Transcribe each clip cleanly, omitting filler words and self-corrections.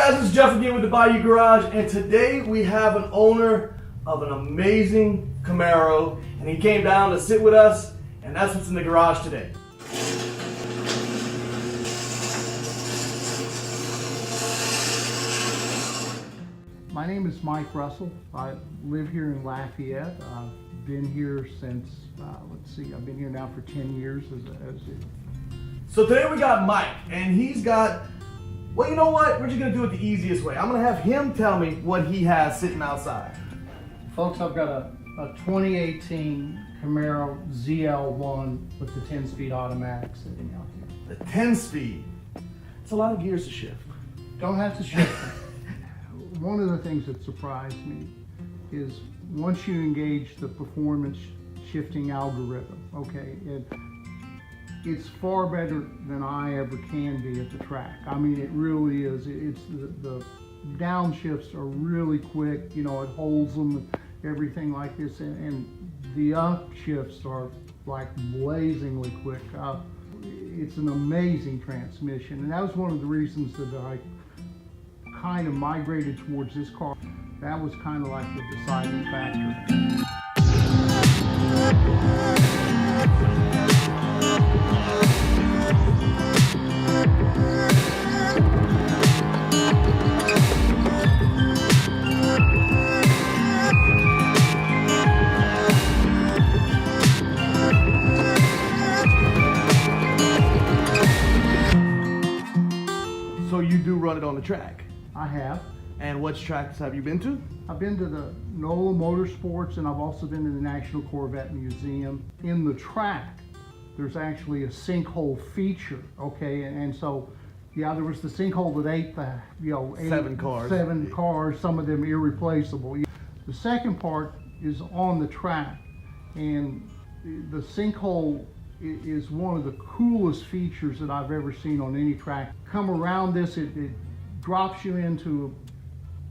guys, this is Jeff again with the Bayou Garage, and today we have an owner of an amazing Camaro, and he came down to sit with us, and that's what's in the garage today. My name is Mike Russell. I live here in Lafayette. I've been here since, I've been here now for 10 years So today we got Mike, and he's got, well, you know what? We're just gonna do it the easiest way. I'm gonna have him tell me what he has sitting outside. Folks, I've got a 2018 Camaro ZL1 with the 10-speed automatic sitting out here. The 10-speed. It's a lot of gears to shift. Don't have to shift. One of the things that surprised me is once you engage the performance shifting algorithm, okay, it's far better than I ever can be at the track. I mean, it really is. It's the downshifts are really quick. You know, it holds them, everything like this, and the upshifts are like blazingly quick. It's an amazing transmission, and that was one of the reasons that I kind of migrated towards this car. That was kind of like the deciding factor. So you do run it on the track? I have. And which tracks have you been to? I've been to the NOLA Motorsports, and I've also been to the National Corvette Museum. In the track, there's actually a sinkhole feature, okay? And so, yeah, there was the sinkhole that ate the, seven cars. Seven cars, some of them irreplaceable. The second part is on the track, and the sinkhole is one of the coolest features that I've ever seen on any track. Come around this, it drops you into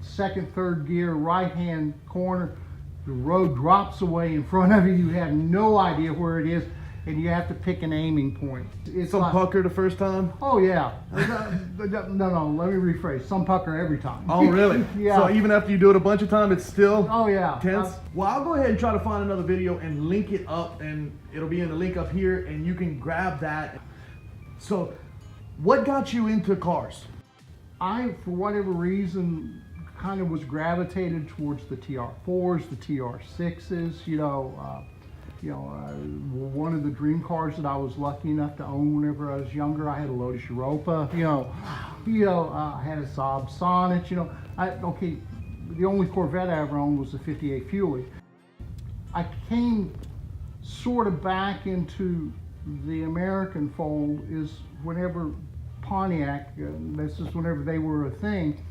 second, third gear, right-hand corner. The road drops away in front of you. You have no idea where it is, and you have to pick an aiming point. It's some pucker the first time? Oh yeah. No, let me rephrase. Some pucker every time. Oh really? Yeah. So even after you do it a bunch of times, it's still tense? Well, I'll go ahead and try to find another video and link it up, and it'll be in the link up here, and you can grab that. So what got you into cars? I, for whatever reason, kind of was gravitated towards the TR4s, the TR6s, one of the dream cars that I was lucky enough to own whenever I was younger. I had a Lotus Europa, I had a Saab Sonnet, the only Corvette I ever owned was the 58 Fuelie. I came sort of back into the American fold is whenever Pontiac, this is whenever they were a thing,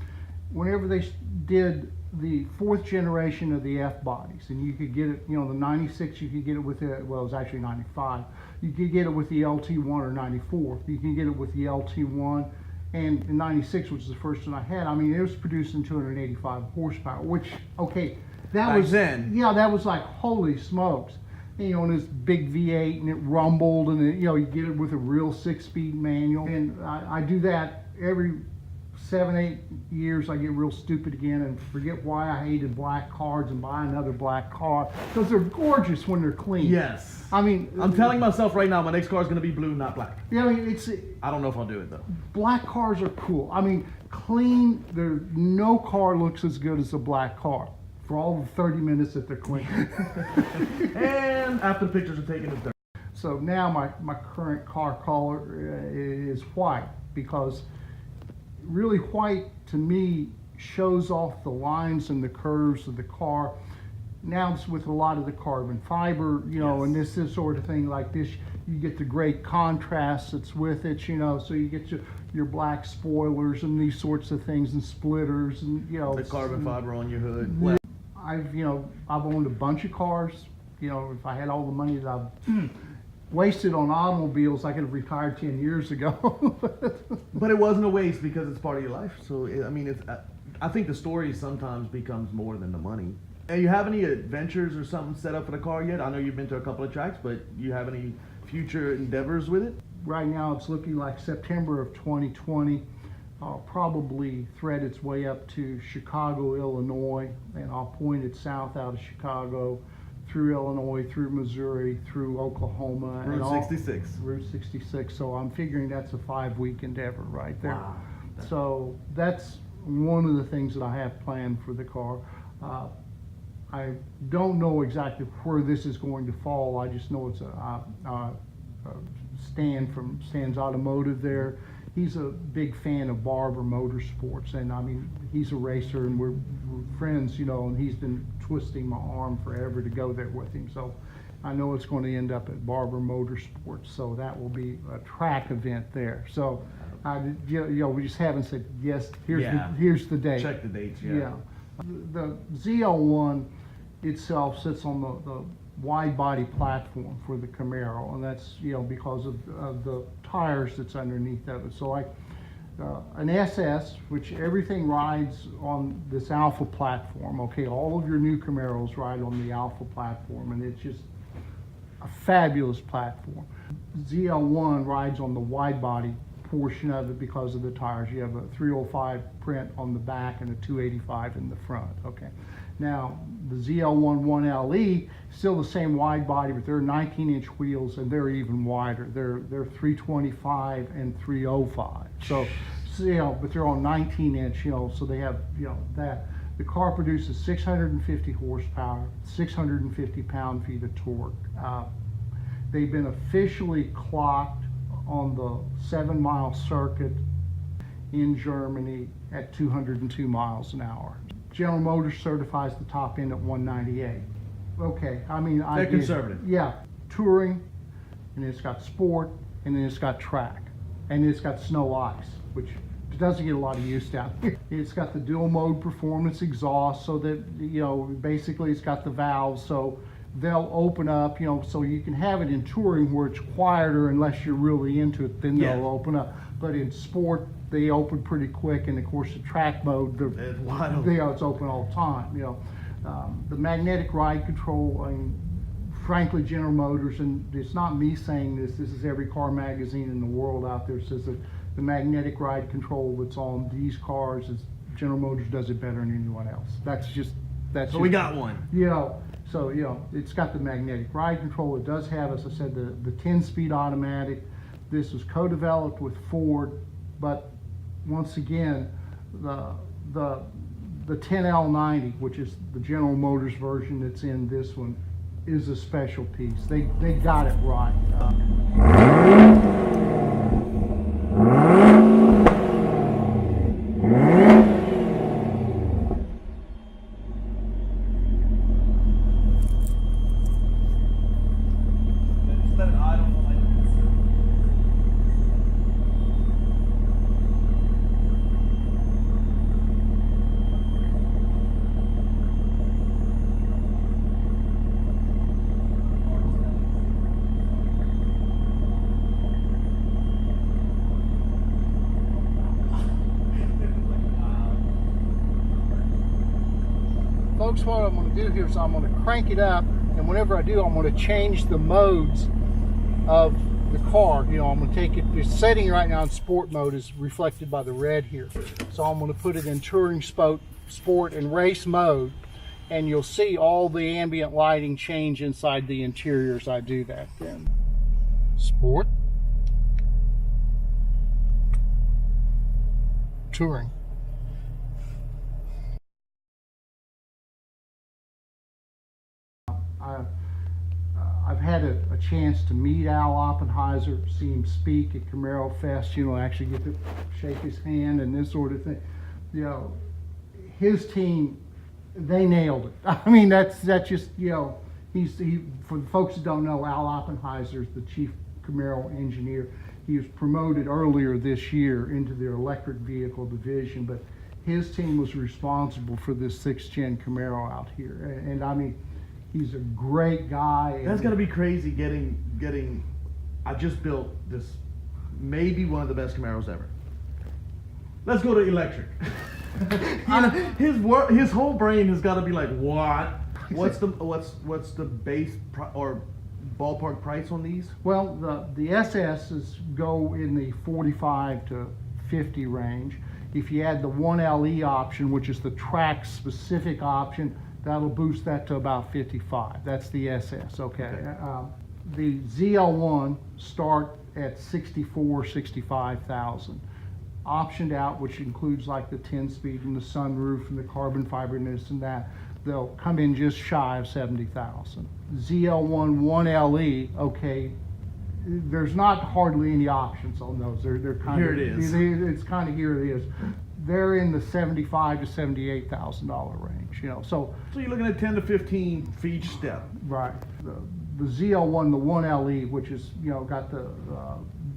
whenever they did the fourth generation of the F-bodies, and you could get it, the 96, you could get it with the, well, it was actually 95. You could get it with the LT1 or 94. You can get it with the LT1, and the 96, which is the first one I had. I mean, it was producing 285 horsepower, which, okay, that was then. Yeah, that was like, holy smokes. And this big V8, and it rumbled, and you get it with a real 6-speed manual. And I do that every 7-8 years. I get real stupid again and forget why I hated black cars and buy another black car, because they're gorgeous when they're clean. Yes. I mean, I'm telling myself right now, my next car is going to be blue, not black. Yeah, I mean, I don't know if I'll do it though. Black cars are cool. I mean, clean. No car looks as good as a black car for all the 30 minutes that they're clean. And after the pictures are taken, it's dirty. So now my current car color is white, because really white to me shows off the lines and the curves of the car. Now it's with a lot of the carbon fiber, yes. And this is sort of thing like this, you get the great contrast that's with it, so you get your black spoilers and these sorts of things, and splitters, and the carbon fiber on your hood. Well, I've owned a bunch of cars. If I had all the money that I've wasted on automobiles, I could have retired 10 years ago. But it wasn't a waste, because it's part of your life. So I think the story sometimes becomes more than the money. And you have any adventures or something set up for the car yet? I know you've been to a couple of tracks, but you have any future endeavors with it? Right now it's looking like September of 2020. probably thread its way up to Chicago, Illinois, and I'll point it south out of Chicago, through Illinois, through Missouri, through Oklahoma. and Route 66. Route 66, so I'm figuring that's a 5-week endeavor right there. Wow. So that's one of the things that I have planned for the car. I don't know exactly where this is going to fall. I just know it's a Stan's Automotive there. He's a big fan of Barber Motorsports, and I mean, he's a racer, and we're friends, you know, and he's been twisting my arm forever to go there with him. So I know it's going to end up at Barber Motorsports, so that will be a track event there. So, we just haven't said, yes, here's the date. Check the dates, yeah. The ZL1 itself sits on the wide body platform for the Camaro, and that's, you know, because of the tires that's underneath of it. So like an SS, which everything rides on this Alpha platform, okay, all of your new Camaros ride on the Alpha platform, and it's just a fabulous platform. ZL1 rides on the wide body portion of it because of the tires. You have a 305 print on the back and a 285 in the front, okay. Now, the ZL1 1LE, still the same wide body, but they're 19-inch wheels, and they're even wider. They're 325 and 305. So, you know, but they're on 19-inch, you know, so they have, you know, that. The car produces 650 horsepower, 650 pound-feet of torque. They've been officially clocked on the 7-mile circuit in Germany at 202 miles an hour. General Motors certifies the top end at 198. Okay, I mean, They're conservative. Yeah, touring, and it's got sport, and then it's got track, and it's got snow ice, which doesn't get a lot of use down here. It's got the dual mode performance exhaust, so that, you know, basically it's got the valves, so they'll open up, you know, so you can have it in touring where it's quieter unless you're really into it, then they'll open up. But in sport, they open pretty quick, and of course the track mode, it's wide open. It's open all the time, you know. The magnetic ride control, I mean, frankly, General Motors, and it's not me saying this is every car magazine in the world out there says that the magnetic ride control that's on these cars is General Motors does it better than anyone else. So we got one. You know, so, you know, it's got the magnetic ride control. It does have, as I said, the 10-speed automatic. This was co-developed with Ford, but once again, the 10L90, which is the General Motors version that's in this one, is a special piece. They got it right. Folks, what I'm going to do here is I'm going to crank it up, and whenever I do, I'm going to change the modes of the car. You know, I'm going to take it, the setting right now in sport mode is reflected by the red here. So I'm going to put it in touring, sport, and race mode, and you'll see all the ambient lighting change inside the interior as I do that. Then sport, touring. I've had a chance to meet Al Oppenheiser, see him speak at Camaro Fest, you know, actually get to shake his hand and this sort of thing. You know, his team, they nailed it. I mean, that's just, you know, for the folks that don't know, Al Oppenheiser is the chief Camaro engineer. He was promoted earlier this year into their electric vehicle division, but his team was responsible for this 6th gen Camaro out here. And I mean, he's a great guy. That's gotta be crazy getting. I just built this, maybe one of the best Camaros ever. Let's go to electric. His whole brain has got to be like, what? What's the base or ballpark price on these? Well, the SS's go in the 45 to 50 range, If you add the 1LE option, which is the track specific option, that'll boost that to about 55. That's the SS, okay? The ZL1 start at 64, 65,000. Optioned out, which includes like the 10-speed and the sunroof and the carbon fiber and this and that, they'll come in just shy of 70,000. ZL1 1LE, okay, there's not hardly any options on those. They're kind Here of, it is. It's kind of here it is. They're in the $75,000 to $78,000 range, you know. So you're looking at 10 to 15 for each step. right, the ZL1, the 1LE, which is, you know, got the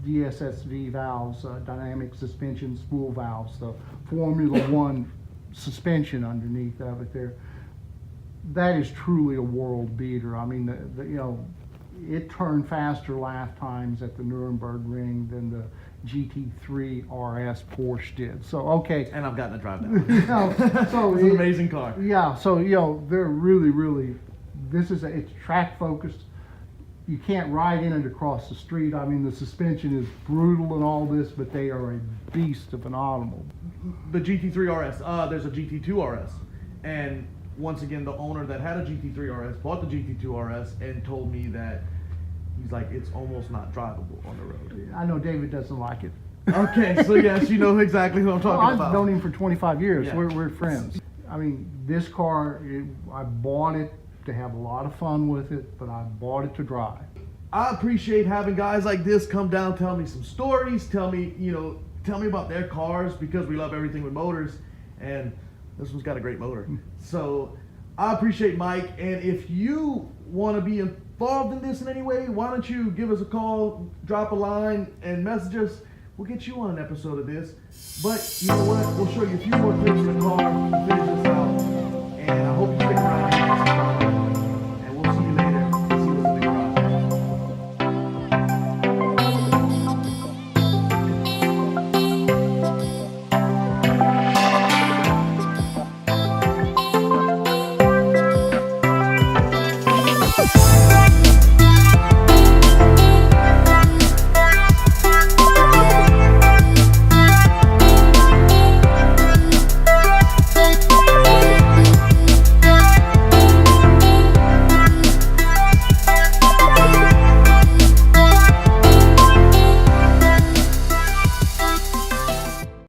DSSV valves, dynamic suspension spool valves, the Formula One suspension underneath of it there. That is truly a world beater. I mean, you know, it turned faster lap times at the Nuremberg Ring than the GT3 RS Porsche did. So, okay. And I've gotten to drive that. You know, so It's an amazing car. Yeah, so, you know, they're really, it's track focused. You can't ride in it across the street. I mean, the suspension is brutal and all this, but they are a beast of an automobile. The GT3 RS, there's a GT2 RS. And once again, the owner that had a GT3 RS bought the GT2 RS and told me that he's like, it's almost not drivable on the road. I know David doesn't like it. Okay, so yes, you know exactly who I'm talking about. I've known him for 25 years. Yeah. We're friends. I mean, this car, I bought it to have a lot of fun with it, but I bought it to drive. I appreciate having guys like this come down, tell me some stories, tell me about their cars, because we love everything with motors, and this one's got a great motor. So I appreciate Mike, and if you want to be involved in this in any way, why don't you give us a call, drop a line, and message us. We'll get you on an episode of this. But you know what? We'll show you a few more clips of the car, finish this out, and I hope you stick around here. And we'll see you later. See what's in the garage.